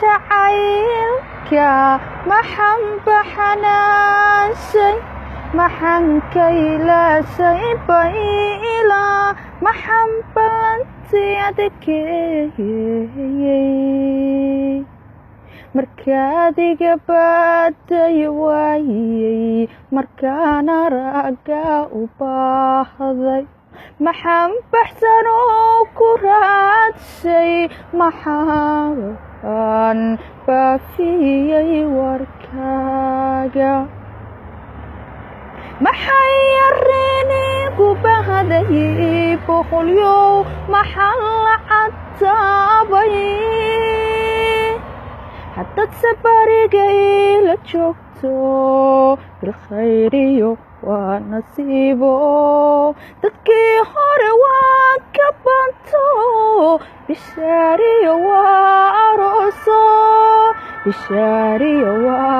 jacaylka maxan baxanaasay maxan kaylaasay bayla maxan balantii adkeeyey markaad iga baaday waayey markaan aragga u baahday maxan baxsan oo ku raadsay maxaan baafiyey warkaaga maxay arrinigu bahdayey boqolyow maxan la cataabay haddaad sabarigay la joogto bilkhayriyo waa nasiibo dadkii hore waa ka banto bishaariyo waa arooso bishaariyo waa